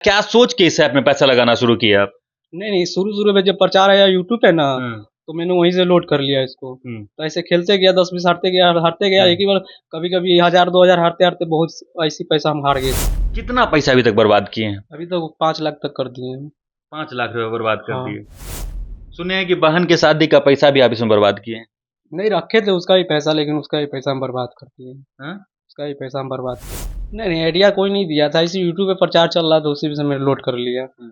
क्या सोच के इस ऐप में पैसा लगाना शुरू किया आप? नहीं, शुरू-शुरू में जब प्रचार आया यूट्यूब पे ना, तो मैंने वहीं से लोड कर लिया इसको। तो ऐसे खेलते गया 10-20 हारते गया एक ही बार, कभी-कभी 1000-2000 हारते-हारते बहुत ऐसी पैसा हम हार गए। कितना पैसा अभी तक बर्बाद किए हैं? अभी तो 5 लाख तक कर दिए हैं। 5 लाख रुपए बर्बाद कर हाँ। दिए। सुने हैं कि बहन की शादी का पैसा भी आप इसमें बर्बाद किए हैं। नहीं रखे थे उसका भी पैसा, लेकिन उसका भी पैसा हम बर्बाद कर दिए। हाँ? उसका भी पैसा हम बर्बाद कर नहीं, आइडिया कोई नहीं दिया था, इसी यूट्यूब पे प्रचार चल रहा था, उसी से मैंने लोड कर लिया।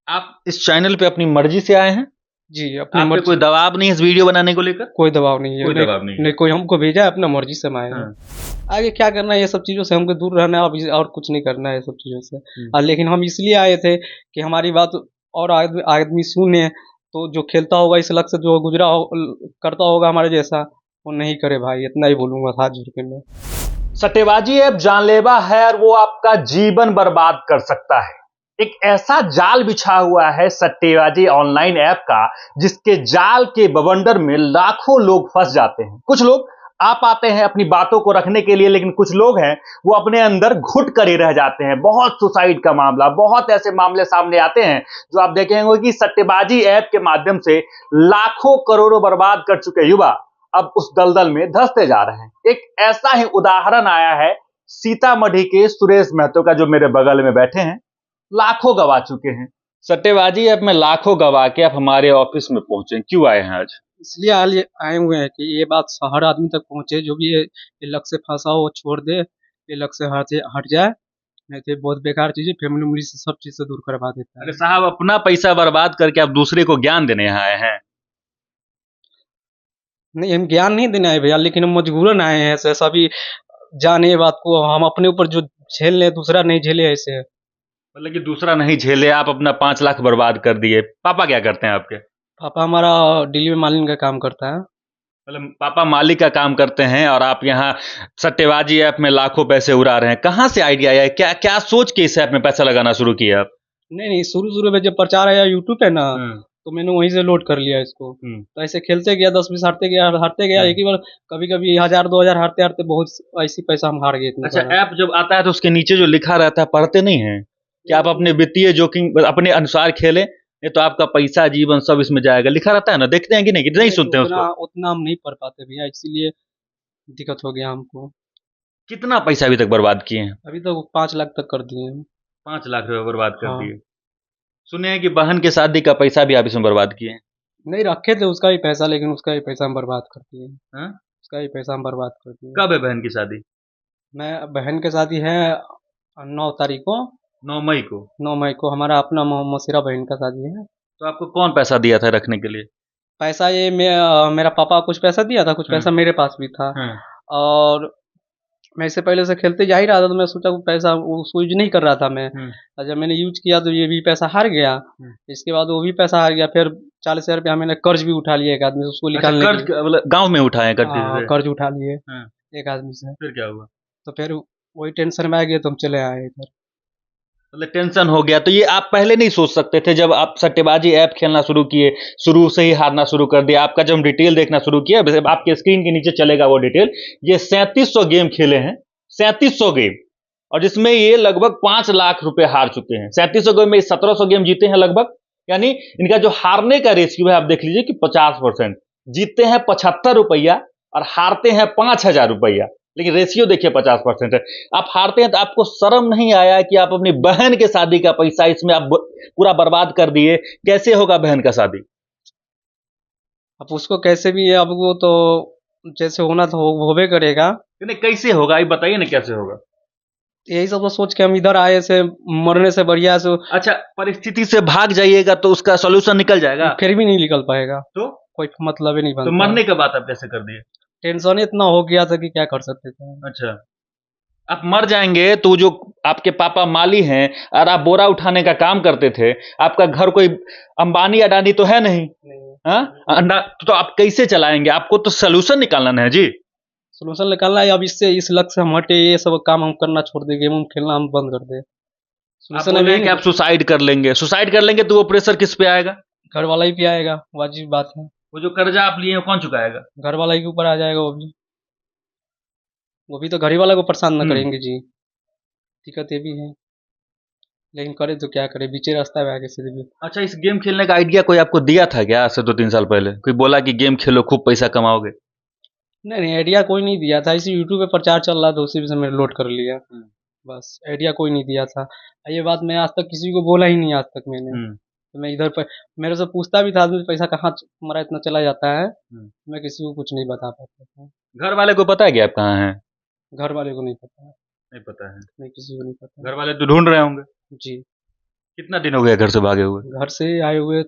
आप इस चैनल पे अपनी मर्जी से आए हैं? जी, अपनी आप पे मर्जी। कोई दबाव नहीं है इस वीडियो बनाने को लेकर? कोई दबाव नहीं है। कोई दबाव नहीं है। नहीं, कोई हमको भेजा है, अपना मर्जी से हम आए हैं। हाँ। आगे क्या करना है, ये सब चीज़ों से हमको दूर रहना है, और कुछ नहीं करना है ये सब चीज़ों से। लेकिन हम इसलिए आए थे कि हमारी बात और आदमी सुने, तो जो खेलता होगा इस लक्ष्य से, जो गुजरा हो करता होगा हमारे जैसा, वो नहीं करे भाई, इतना ही बोलूँगा हाथ जोड़ के मैं। सट्टेबाजी ऐप जानलेवा है और वो आपका जीवन बर्बाद कर सकता है। एक ऐसा जाल बिछा हुआ है सट्टेबाजी ऑनलाइन ऐप का, जिसके जाल के बवंडर में लाखों लोग फंस जाते हैं। कुछ लोग आ पाते हैं अपनी बातों को रखने के लिए, लेकिन कुछ लोग हैं वो अपने अंदर घुट कर ही रह जाते हैं। बहुत सुसाइड का मामला, बहुत ऐसे मामले सामने आते हैं जो आप देखेंगे कि सट्टेबाजी ऐप के माध्यम से लाखों करोड़ों बर्बाद कर चुके युवा अब उस दलदल में धंसते जा रहे हैं। एक ऐसा ही उदाहरण आया है सीतामढ़ी के सुरेश महतो का, जो मेरे बगल में बैठे हैं। लाखों गवा चुके हैं सट्टेबाजी ऐप में, लाखों गवा के आप हमारे ऑफिस में पहुंचे। क्यों आए हैं आज? इसलिए आए हुए हैं कि ये बात हर आदमी तक पहुंचे, जो भी ये लक्ष्य से फंसा हो वो छोड़ दे, ये लक्ष्य से हट जाए, नहीं तो बहुत बेकार चीज़ है, फैमिली उमली से सब चीज़ से दूर करवा देता है। अरे साहब, अपना पैसा बर्बाद करके आप दूसरे को ज्ञान देने यहाँ आए हैं? नहीं, हम ज्ञान नहीं देने आए भैया, लेकिन हम मजबूरन आए हैं। ऐसे सभी जाने ये बात को, हम अपने ऊपर जो झेल ले दूसरा नहीं झेले ऐसे। मतलब कि दूसरा नहीं झेले, आप अपना 5 लाख बर्बाद कर दिए। पापा क्या करते हैं आपके? पापा हमारा डिलीवरी मालिक का काम करता है। मतलब पापा मालिक का काम करते हैं और आप यहाँ सट्टेबाजी ऐप में लाखों पैसे उड़ा रहे हैं। कहाँ से आइडिया आया? क्या क्या सोच के इस ऐप में पैसा लगाना शुरू किया आप? नहीं, शुरू-शुरू में जब प्रचार आया यूट्यूब पे ना, तो मैंने वहीं से लोड कर लिया इसको। तो ऐसे खेलते गया 10-20 हारते गया एक ही बार, कभी-कभी 1000-2000 हारते-हारते बहुत ऐसी पैसा हम हार गए इतना अच्छा, सारा। ऐप जब आता है तो उसके नीचे जो लिखा रहता है पढ़ते नहीं हैं? कि आप अपने वित्तीय जोखिम अपने अनुसार खेलें, नहीं तो आपका पैसा जीवन सब इसमें जाएगा। लिखा रहता है ना, देखते हैं कि नहीं? कि नहीं सुनते हैं उसको? उतना हम नहीं पढ़ पाते भैया, इसीलिए दिक्कत हो गया हमको। कितना पैसा अभी तक बर्बाद किए हैं? अभी तो 5 लाख तक कर दिए हैं। 5 लाख रुपए बर्बाद कर हाँ। दिए। सुने हैं कि बहन की शादी का पैसा भी आप इसमें बर्बाद किए हैं। नहीं रखे थे उसका भी पैसा, लेकिन उसका भी पैसा हम बर्बाद कर दिए। हाँ? उसका भी पैसा हम बर्बाद कर दिए। कब है बहन की शादी? मैं बहन के शादी है 9 तारीख को। 9 मई को। 9 मई को हमारा अपना मौसीरा बहन का शादी है। तो आपको कौन पैसा दिया था रखने के लिए? पैसा ये मेरा पापा कुछ पैसा दिया था, कुछ पैसा मेरे पास भी था। और मैं इससे पहले से खेलते जा ही रहा था, तो मैं सोचा वो पैसा उसको यूज नहीं कर रहा था मैं। और जब मैंने यूज किया तो ये भी पैसा हार गया। इसके बाद वो भी पैसा हार गया। फिर 40,000 रुपया मैंने कर्ज भी उठा लिया एक आदमी से, उसको निकालने कर्ज मतलब गांव में उठाए कर्ज? कर्ज उठा लिए एक आदमी से। फिर क्या हुआ? तो फिर वही टेंशन में आ गए, तो हम चले आए इधर। मतलब टेंशन हो गया। तो ये आप पहले नहीं सोच सकते थे जब आप सट्टेबाजी ऐप खेलना शुरू किए, शुरू से ही हारना शुरू कर दिया? आपका जब डिटेल देखना शुरू किया, आपके स्क्रीन के नीचे चलेगा वो डिटेल। ये 3700 गेम खेले हैं, 3700 गेम, और जिसमें ये लगभग 5 लाख रुपए हार चुके हैं। 3700 गेम में 1700 गेम जीते हैं लगभग, यानी इनका जो हारने का रेशियो है आप देख लीजिए कि 50%। जीतते हैं 75 रुपया और हारते हैं 5000 रुपया, लेकिन रेशियो देखिए 50% है। आप हारते हैं तो आपको शर्म नहीं आया कि आप अपनी बहन के शादी का पैसा इसमें आप पूरा बर्बाद कर दिए? कैसे होगा बहन का शादी? अब उसको कैसे भी है, अब वो तो जैसे होना था होबे करेगा। नहीं, कैसे होगा ये बताइए ना, कैसे होगा? यही सब तो सोच के हम इधर आए से, मरने से बढ़िया से। अच्छा, परिस्थिति से भाग जाइएगा तो उसका सॉल्यूशन निकल जाएगा? फिर भी नहीं निकल पाएगा, तो कोई मतलब ही नहीं बनता। तो मरने के बाद आप कैसे कर दिए? टेंशन इतना हो गया था कि क्या कर सकते थे। अच्छा, आप मर जाएंगे तो जो आपके पापा माली हैं और आप बोरा उठाने का काम करते थे, आपका घर कोई अंबानी अडानी तो है नहीं। हाँ, तो आप कैसे चलाएंगे? आपको तो सोल्यूशन निकालना है जी। सोल्यूशन निकालना है। अब इससे इस लक्ष्य से हम हटे, ये सब काम हम करना छोड़ दे, गेम खेलना हम बंद कर दे। आप बोल रहे हैं कि आप सुसाइड कर लेंगे। सुसाइड कर लेंगे तो वो प्रेशर किस पे आएगा? घर वाला ही पे आएगा, वाजिब बात है। वो जो कर्जा आप लिए हैं कौन चुकाएगा? घर वाला ही के ऊपर आ जाएगा। वो भी तो घर ही वाला को परेशान न करेंगे जी। दिक्कत ये भी है। लेकिन करे तो क्या करे, बीचे रास्ता में आके सीधे भी। अच्छा, इस गेम खेलने का आइडिया कोई आपको दिया था क्या आज से 2-3 साल पहले? कोई बोला कि गेम खेलो खूब पैसा कमाओगे? नहीं नहीं, आइडिया कोई नहीं दिया था, इसी यूट्यूब पे प्रचार चल रहा था, उसी से मैंने लोड कर लिया। बस आइडिया कोई नहीं दिया था। ये बात मैं आज तक किसी को बोला ही नहीं आज तक मैंने। तो मैं इधर पर मेरे से पूछता भी था आदमी, पैसा कहाँ तुम्हारा इतना चला जाता है, मैं किसी को कुछ नहीं बता पाता था। घर वाले को पता है कि आप कहाँ हैं? घर वाले को नहीं पता। नहीं पता है। नहीं, किसी को नहीं पता। घर वाले तो ढूंढ रहे होंगे। जी। कितना दिन हो गया घर से भागे हुए? घर से आए हुए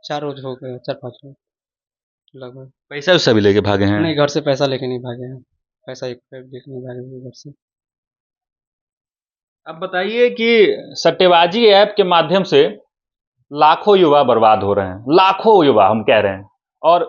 4 रोज हो गए, 4-5 रोज लगभग। पैसा वैसा भी लेके भागे हैं? नहीं, घर से पैसा लेके नहीं भागे हैं। पैसा एक रुपया भी लेके नहीं भागे हुए घर से। अब बताइए कि सट्टेबाजी ऐप के माध्यम से लाखों युवा बर्बाद हो रहे हैं, लाखों युवा हम कह रहे हैं। और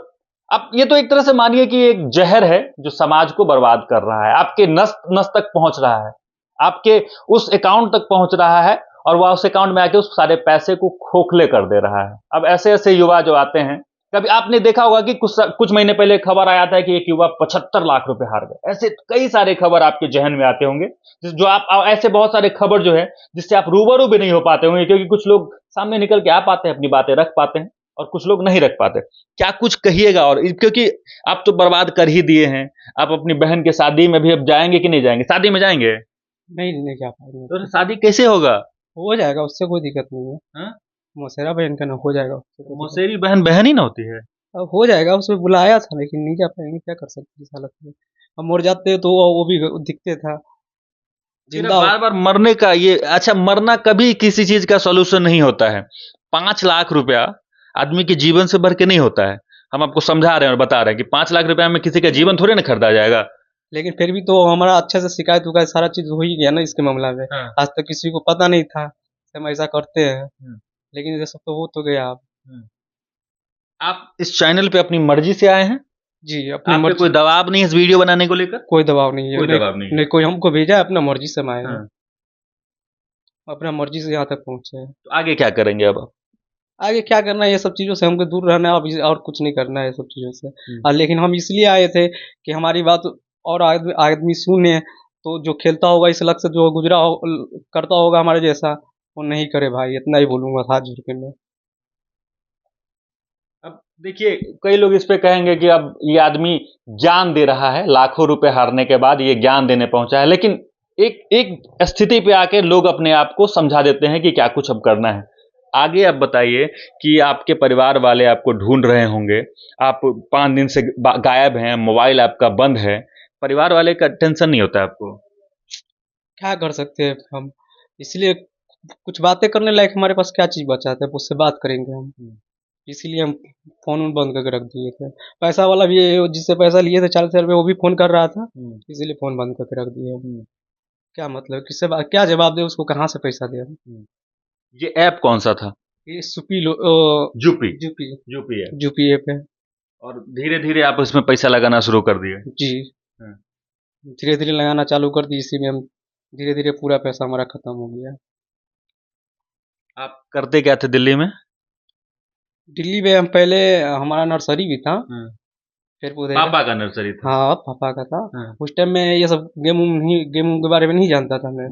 अब ये तो एक तरह से मानिए कि एक जहर है जो समाज को बर्बाद कर रहा है, आपके नस नस तक पहुंच रहा है, आपके उस अकाउंट तक पहुंच रहा है और वह उस अकाउंट में आके उस सारे पैसे को खोखले कर दे रहा है। अब ऐसे ऐसे युवा जो आते हैं, कभी आपने देखा होगा कि कुछ महीने पहले खबर आया था कि एक युवा 75 लाख रुपए हार गए। ऐसे कई सारे खबर आपके जहन में आते होंगे, जो आप ऐसे बहुत सारे खबर जो है जिससे आप रूबरू भी नहीं हो पाते होंगे, क्योंकि कुछ लोग सामने निकल के आ पाते हैं, अपनी बातें रख पाते हैं और कुछ लोग नहीं रख पाते। क्या कुछ कहिएगा? और क्योंकि आप तो बर्बाद कर ही दिए हैं, आप अपनी बहन के शादी में भी अब जाएंगे कि नहीं जाएंगे? शादी में जाएंगे? नहीं नहीं जा पाएंगे। तो शादी कैसे होगा? हो जाएगा, उससे कोई दिक्कत नहीं है। हाँ? मौसेरा बहन का ना हो जाएगा, उससे कोई दिक्कत मौसेरी बहन बहन ही ना होती है? नहीं। अब हो जाएगा, उसमें बुलाया था लेकिन नहीं जा पाएंगे, क्या कर सकते इस हालत में। हम मर जाते तो वो भी दिखते था फिर जिंदा। बार बार मरने का ये, अच्छा, मरना कभी किसी चीज का सॉल्यूशन नहीं होता है। 5 लाख रुपया आदमी के जीवन से बढ़ के नहीं होता है। हम आपको समझा रहे हैं और बता रहे हैं कि 5 लाख रुपया में किसी का जीवन थोड़े ना खरीदा जाएगा। लेकिन फिर भी तो हमारा अच्छे से शिकायत उकायत सारा चीज हो ही गया ना इसके मामला में। हाँ। आज तक किसी को पता नहीं था कि हम ऐसा करते हैं, लेकिन ये सब तो हो तो गया अब। आप इस चैनल पे अपनी मर्जी से आए हैं? जी, अपनी आप पे मर्जी। कोई दबाव नहीं है इस वीडियो बनाने को लेकर? कोई दबाव नहीं है। कोई नहीं, दबाव नहीं है। नहीं कोई हमको भेजा है, अपना मर्जी से हम आए हैं। हाँ। अपना मर्जी से यहाँ तक पहुँचे हैं। तो आगे क्या करेंगे अब आप? आगे क्या करना है, ये सब चीज़ों से हमको दूर रहना है, और कुछ नहीं करना है ये सब चीज़ों से। लेकिन हम इसलिए आए थे कि हमारी बात और आदमी आदमी सुने, तो जो खेलता होगा इस लक्ष्य से, जो गुजरा हो करता होगा हमारे जैसा, वो नहीं करे भाई, इतना ही बोलूँगा हाथ जोड़ के मैं। अब देखिए, कई लोग इस पे कहेंगे कि अब ये आदमी ज्ञान दे रहा है, लाखों रुपए हारने के बाद ये ज्ञान देने पहुंचा है। लेकिन एक एक स्थिति पे आके लोग अपने आप को समझा देते हैं कि क्या कुछ अब करना है। आगे आप बताइए कि आपके परिवार वाले आपको ढूंढ रहे होंगे, आप 5 दिन से गायब हैं, मोबाइल आपका बंद है, परिवार वाले का टेंशन नहीं होता आपको? क्या कर सकते हैं हम, इसलिए कुछ बातें करने लायक हमारे पास क्या चीज़ बचा था, उससे बात करेंगे हम। इसीलिए हम फ़ोन वोन बंद करके रख दिए थे। पैसा वाला भी जिससे पैसा लिए थे 40,000 रुपये, वो भी फ़ोन कर रहा था, इसीलिए फ़ोन बंद करके रख दिए हम। क्या मतलब, किससे क्या जवाब दे उसको, कहाँ से पैसा दे हम। ये ऐप कौन सा था? ये सुपी जूपी। जूपी जूपी है। जूपी ऐप है। और धीरे धीरे आप इसमें पैसा लगाना शुरू कर दिए? जी, धीरे धीरे लगाना चालू कर दी, इसी में हम धीरे धीरे पूरा पैसा हमारा खत्म हो गया। आप करते क्या थे दिल्ली में? दिल्ली में हम पहले, हमारा नर्सरी भी था, फिर उधर पापा का नर्सरी था? हाँ, पापा का था। उस टाइम में ये सब गेम के बारे में नहीं जानता था मैं।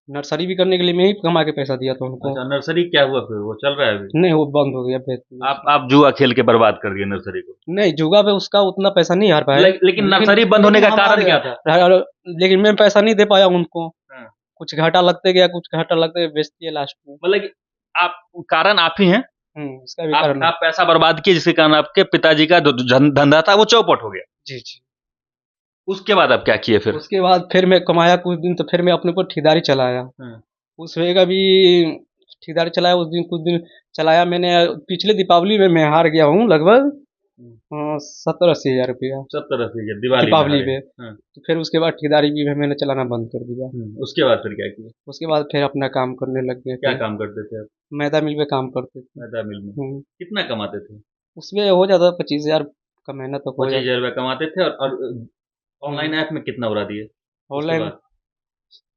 नर्सरी भी करने के लिए मैं ही कमा के पैसा दिया था उनको। अच्छा, नर्सरी क्या हुआ फिर? वो चल रहा है अभी? नहीं, वो बंद हो गया बेच। आप जुआ खेल के बर्बाद कर दिए नर्सरी को? नहीं, जुआ पे उसका उतना पैसा नहीं हार पाया। लेकिन नर्सरी बंद होने का कारण क्या था? लेकिन मैं पैसा नहीं दे पाया उनको। कुछ घाटा लगते गया, कुछ घाटा लगते बेच दिया लास्ट में। मतलब आप, कारण आप ही हैं? इसका भी कारण आप पैसा बर्बाद किए, जिसके कारण आपके पिताजी का धंधा था वो चौपट हो गया। जी जी। उसके बाद आप क्या किए फिर? उसके बाद फिर मैं कमाया कुछ दिन, तो फिर मैं अपने ऊपर ठेकेदारी चलाया। उसमें का भी ठेकेदारी चलाया, उस दिन कुछ दिन चलाया मैंने। पिछले दीपावली में मैं हार गया हूँ लगभग 70-80 हज़ार रुपया। 70-80 हज़ार दीपावली में। तो फिर उसके बाद ठेकेदारी भी मैंने चलाना बंद कर दिया। उसके बाद फिर क्या किया? उसके बाद फिर अपना काम करने लग गए। क्या काम करते थे आप? मैदा मिल में काम करते थे। मैदा मिल में कितना कमाते थे? उसमें हो जाता 25,000 का महीना तक हो जाता। 25,000 रुपया कमाते थे। और ऑनलाइन ऐप में कितना उड़ा दिए? ऑनलाइन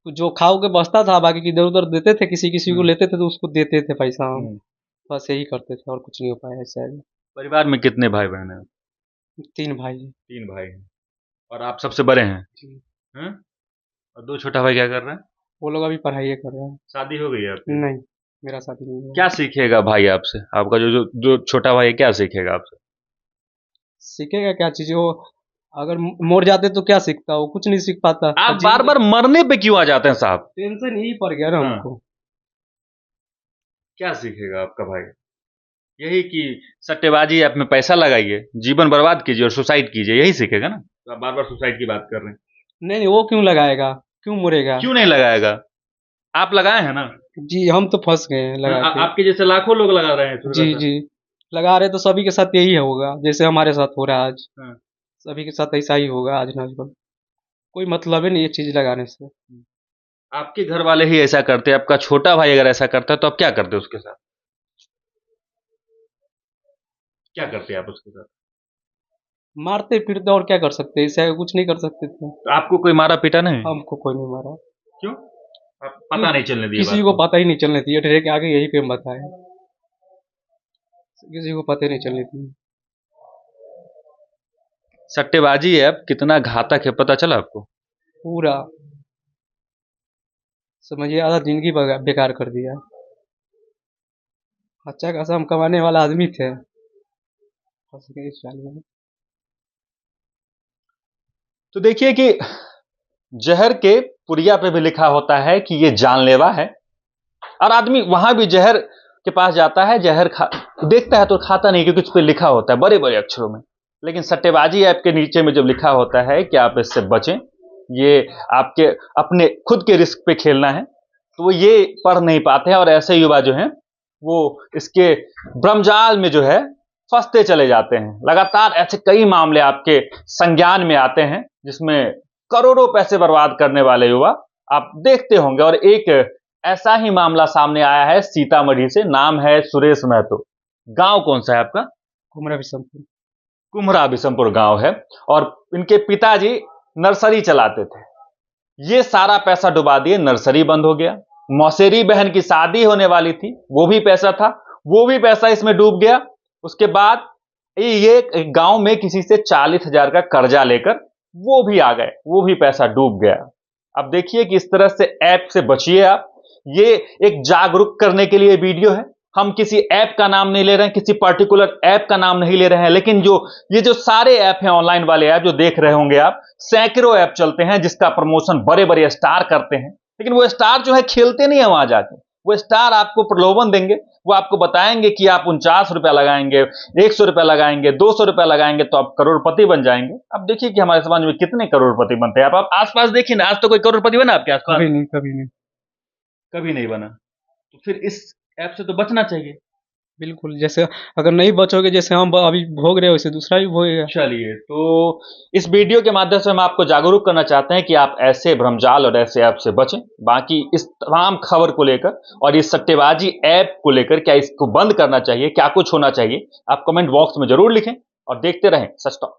जो खाओ के बचता था, बाकी इधर उधर देते थे, किसी किसी को लेते थे तो उसको देते थे पैसा हम। बस यही करते थे, और कुछ नहीं हो पाया ऐसा। परिवार में कितने भाई बहन हैं? 3 भाई। 3 भाई हैं। और आप सबसे बड़े हैं? जी। और 2 छोटा भाई क्या कर रहे हैं? वो लोग अभी पढ़ाई कर रहे हैं। शादी हो गई है आपकी? नहीं, मेरा शादी नहीं हुआ। क्या सीखेगा भाई आपसे? आपका जो जो जो छोटा भाई है क्या सीखेगा आपसे? सीखेगा क्या चीज वो? अगर मर जाते तो क्या सीखता, वो कुछ नहीं सीख पाता। आप बार बार मरने पे क्यों आ जाते हैं साहब? टेंशन यही पड़ गया ना हाँ। हमको। क्या सीखेगा आपका भाई? यही कि सट्टेबाजी ऐप में पैसा लगाइए, जीवन बर्बाद कीजिए और सुसाइड कीजिए, यही सीखेगा ना? तो आप बार बार सुसाइड की बात कर रहे हैं। नहीं, वो क्यों लगाएगा, क्यों मरेगा? क्यों नहीं लगाएगा? आप लगाए हैं ना? जी, हम तो फंस गए हैं लगा के। आपके जैसे लाखों लोग लगा रहे हैं। जी जी, लगा रहे तो सभी के साथ यही होगा, जैसे हमारे साथ हो रहा है आज। हाँ। सभी के साथ ऐसा ही होगा आज ना कल। कोई मतलब ही नहीं ये चीज लगाने से। आपके घर वाले ही ऐसा करते, आपका छोटा भाई अगर ऐसा करता तो आप क्या करते उसके साथ? क्या करते आप उसके साथ? मारते पीटते और क्या कर सकते, इससे आगे कुछ नहीं कर सकते थे। तो आपको कोई मारा पीटा नहीं? हमको कोई नहीं मारा। क्यों? आप पता नहीं चलने दिए किसी बात को को? पता ही नहीं चलने दिया, डायरेक्ट आगे यही पे बताया, किसी को पता ही नहीं चलने दिया। सट्टेबाजी ऐप कितना घातक है पता चला आपको? पूरा समझिए आधा जिंदगी बेकार कर दिया। अच्छा खासा हम कमाने वाला आदमी थे, फंस गए इस जाल में। तो देखिए कि जहर के पुड़िया पे भी लिखा होता है कि ये जानलेवा है, और आदमी वहां भी जहर के पास जाता है, जहर देखता है तो खाता नहीं, क्योंकि उस पर लिखा होता है बड़े बड़े अक्षरों में। लेकिन सट्टेबाजी ऐप के नीचे में जब लिखा होता है कि आप इससे बचें, ये आपके अपने खुद के रिस्क पे खेलना है, तो वो ये पढ़ नहीं पाते हैं, और ऐसे युवा जो हैं वो इसके भ्रमजाल में जो है फंसते चले जाते हैं। लगातार ऐसे कई मामले आपके संज्ञान में आते हैं जिसमें करोड़ों पैसे बर्बाद करने वाले युवा आप देखते होंगे। और एक ऐसा ही मामला सामने आया है सीतामढ़ी से, नाम है सुरेश महतो। गांव कौन सा है आपका? कुमरा बिशनपुर। कुम्हरा बिशनपुर गांव है, और इनके पिताजी नर्सरी चलाते थे। ये सारा पैसा डुबा दिए, नर्सरी बंद हो गया। मौसेरी बहन की शादी होने वाली थी, वो भी पैसा था, वो भी पैसा इसमें डूब गया। उसके बाद ये गांव में किसी से 40,000 का कर्जा लेकर वो भी आ गए, वो भी पैसा डूब गया। अब देखिए कि इस तरह से ऐप से बचिए आप। ये एक जागरूक करने के लिए वीडियो है। हम किसी ऐप का नाम नहीं ले रहे हैं, किसी पर्टिकुलर ऐप का नाम नहीं ले रहे हैं, लेकिन ये जो सारे ऐप हैं, ऑनलाइन वाले ऐप जो देख रहे होंगे आप, सैकड़ों ऐप चलते हैं जिसका प्रमोशन बड़े बड़े स्टार करते हैं। लेकिन वो स्टार जो है खेलते नहीं है वहां जाके। वो स्टार आपको प्रलोभन देंगे, वो आपको बताएंगे कि आप 49 रुपया लगाएंगे, 100 रुपया लगाएंगे, 200 रुपया लगाएंगे तो आप करोड़पति बन जाएंगे। अब देखिए कि हमारे समाज में कितने करोड़पति बनते हैं। आप आसपास देखिए ना, आज तो कोई करोड़पति बना आपके आसपास? कभी नहीं, कभी नहीं, कभी नहीं बना। तो फिर इस ऐप से तो बचना चाहिए। बिल्कुल। जैसे अगर नहीं बचोगे, जैसे हम अभी भोग रहे हो, वैसे दूसरा भी भोगेगा। चलिए, तो इस वीडियो के माध्यम से हम आपको जागरूक करना चाहते हैं कि आप ऐसे भ्रमजाल और ऐसे ऐप से बचें। बाकी इस तमाम खबर को लेकर और इस सट्टेबाजी ऐप को लेकर, क्या इसको बंद करना चाहिए, क्या कुछ होना चाहिए, आप कमेंट बॉक्स में जरूर लिखें और देखते रहें सच टॉक।